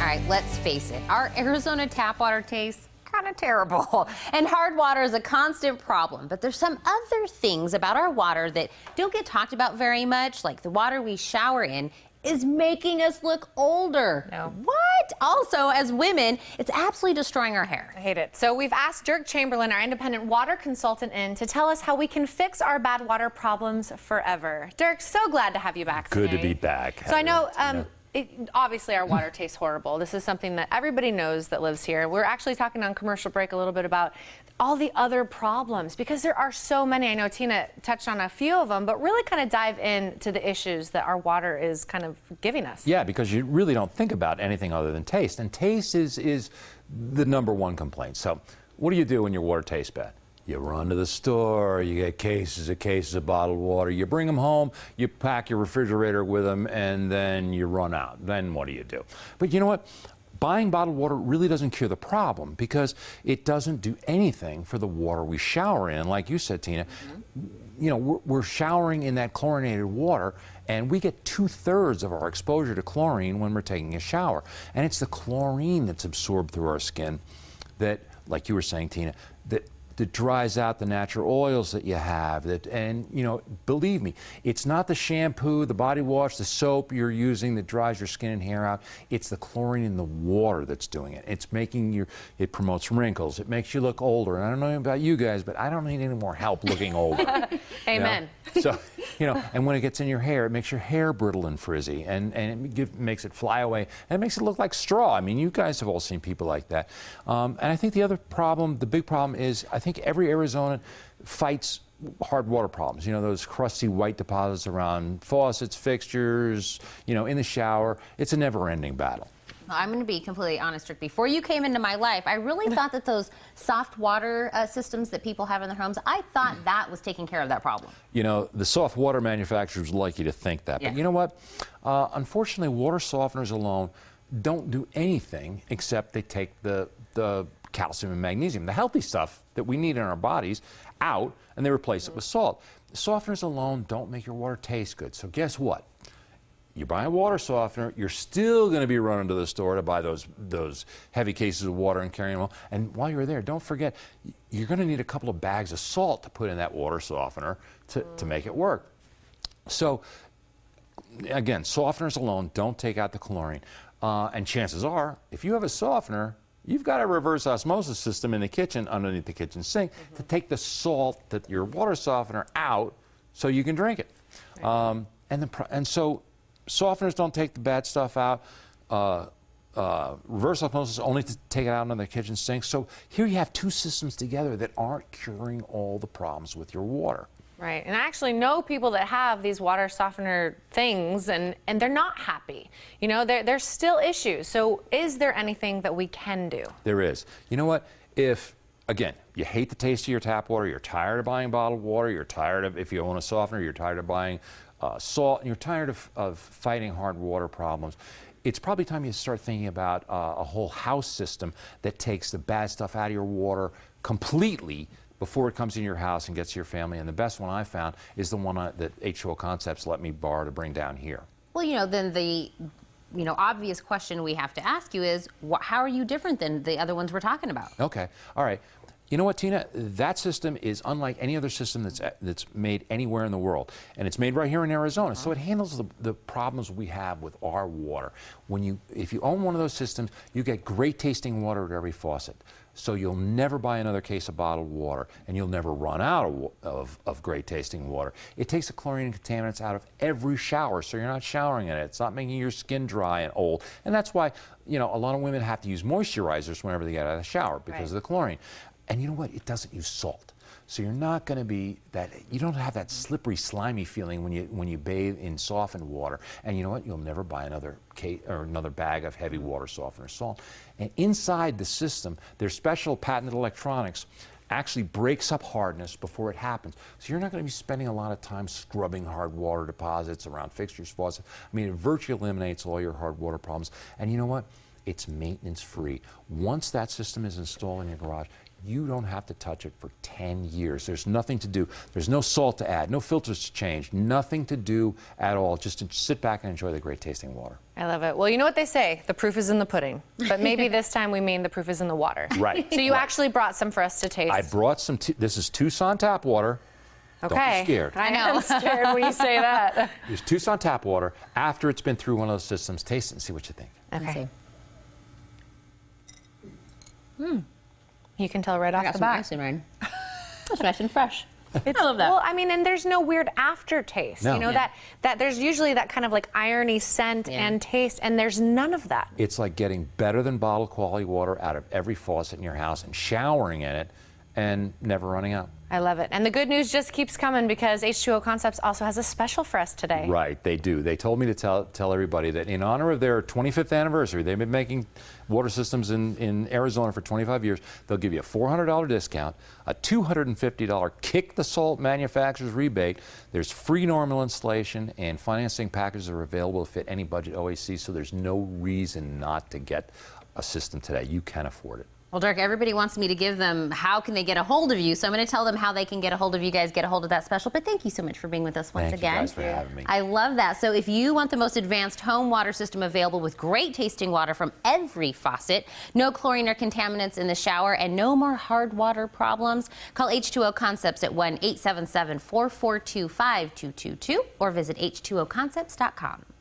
All right, let's face it. Our Arizona tap water tastes kind of terrible. And hard water is a constant problem. But there's some other things about our water that don't get talked about very much, like the water we shower in is making us look older. No. What? Also, as women, it's absolutely destroying our hair. I hate it. So we've asked Derk Chamberlin, our independent water consultant, in to tell us how we can fix our bad water problems forever. Derk, so glad to have you back Good today. to be back. So I know, obviously our water tastes horrible. This is something that everybody knows that lives here. We're actually talking on commercial break a little bit about all the other problems, because there are so many. I know Tina touched on a few of them, but really kind of dive into the issues that our water is kind of giving us. Yeah, because you really don't think about anything other than taste. And taste is the #1 complaint. So what do you do when your water tastes bad? You run to the store, you get cases of bottled water, you bring them home, you pack your refrigerator with them, and then you run out. Then what do you do? But you know what? Buying bottled water really doesn't cure the problem, because it doesn't do anything for the water we shower in. Like you said, Tina, you know, we're showering in that chlorinated water, and we get 2/3 of our exposure to chlorine when we're taking a shower. And it's the chlorine that's absorbed through our skin that, like you were saying, Tina, that dries out the natural oils that you have. And you know, believe me, it's not the shampoo, the body wash, the soap you're using that dries your skin and hair out. It's the chlorine in the water that's doing it. It's making it promotes wrinkles. It makes you look older. And I don't know about you guys, but I don't need any more help looking older. Amen. You know? So, you know, and when it gets in your hair, it makes your hair brittle and frizzy, and it makes it fly away, and it makes it look like straw. I mean, you guys have all seen people like that. And I think the other problem, the big problem is, I think every Arizonan fights hard water problems. You know, those crusty white deposits around faucets, fixtures, you know, in the shower. It's a never-ending battle. I'm going to be completely honest, Rick. Before you came into my life, I really thought that those soft water systems that people have in their homes, I thought that was taking care of that problem. You know, the soft water manufacturers like you to think that. Yeah. But you know what? Unfortunately, water softeners alone don't do anything except they take the calcium and magnesium, the healthy stuff that we need in our bodies, out, and they replace it with salt. The softeners alone don't make your water taste good. So guess what? You buy a water softener, you're still going to be running to the store to buy those heavy cases of water and carrying them home. And while you're there, don't forget, you're going to need a couple of bags of salt to put in that water softener to make it work. So, again, softeners alone don't take out the chlorine. And chances are, if you have a softener, you've got a reverse osmosis system in the kitchen, underneath the kitchen sink, to take the salt that your water softener out so you can drink it. Right. And so softeners don't take the bad stuff out. Reverse osmosis only to take it out into the kitchen sink. So here you have two systems together that aren't curing all the problems with your water. Right, and I actually know people that have these water softener things, and they're not happy. You know, there's still issues. So is there anything that we can do? There is. You know what? If, again, you hate the taste of your tap water, you're tired of buying bottled water, you're tired of, if you own a softener, you're tired of buying salt, and you're tired of fighting hard water problems, it's probably time you start thinking about a whole house system that takes the bad stuff out of your water completely before it comes in your house and gets to your family. And the best one I found is the one that H2O Concepts let me borrow to bring down here. Well, you know, then the obvious question we have to ask you is, how are you different than the other ones we're talking about? Okay, all right. You know what, Tina? That system is unlike any other system that's made anywhere in the world. And it's made right here in Arizona. So it handles the problems we have with our water. If you own one of those systems, you get great tasting water at every faucet. So you'll never buy another case of bottled water, and you'll never run out of great tasting water. It takes the chlorine and contaminants out of every shower, so you're not showering in it. It's not making your skin dry and old. And that's why, you know, a lot of women have to use moisturizers whenever they get out of the shower because of the chlorine. And you know what? It doesn't use salt. So you're not going to be you don't have that slippery, slimy feeling when you bathe in softened water. And you know what? You'll never buy another bag of heavy water softener salt. And inside the system, their special patented electronics actually breaks up hardness before it happens. So you're not going to be spending a lot of time scrubbing hard water deposits around fixtures, faucets. I mean, it virtually eliminates all your hard water problems. And you know what? It's maintenance free. Once that system is installed in your garage, you don't have to touch it for 10 years. There's nothing to do. There's no salt to add, no filters to change, nothing to do at all. Just to sit back and enjoy the great tasting water. I love it. Well, you know what they say, the proof is in the pudding. But maybe this time we mean the proof is in the water. Right. So you actually brought some for us to taste. I brought some, this is Tucson tap water. Okay. Don't be scared. I know. I'm scared when you say that. There's Tucson tap water. After it's been through one of those systems, taste it and see what you think. Okay. You can tell right off the bat. Ice in mine. It's nice and fresh. I love that. Well, I mean, and there's no weird aftertaste. No. You know, that there's usually that kind of like irony scent and taste, and there's none of that. It's like getting better than bottled quality water out of every faucet in your house and showering in it and never running out. I love it. And the good news just keeps coming because H2O Concepts also has a special for us today. Right, they do. They told me to tell everybody that in honor of their 25th anniversary, they've been making water systems in Arizona for 25 years. They'll give you a $400 discount, a $250 kick the salt manufacturer's rebate. There's free normal installation, and financing packages are available to fit any budget OAC, so there's no reason not to get a system today. You can afford it. Well, Derk, everybody wants me to give them how can they get a hold of you, so I'm going to tell them how they can get a hold of you guys, get a hold of that special. But thank you so much for being with us once again. Thank you guys for having me. I love that. So if you want the most advanced home water system available with great tasting water from every faucet, no chlorine or contaminants in the shower, and no more hard water problems, call H2O Concepts at 1-877-442-5222 or visit h2oconcepts.com.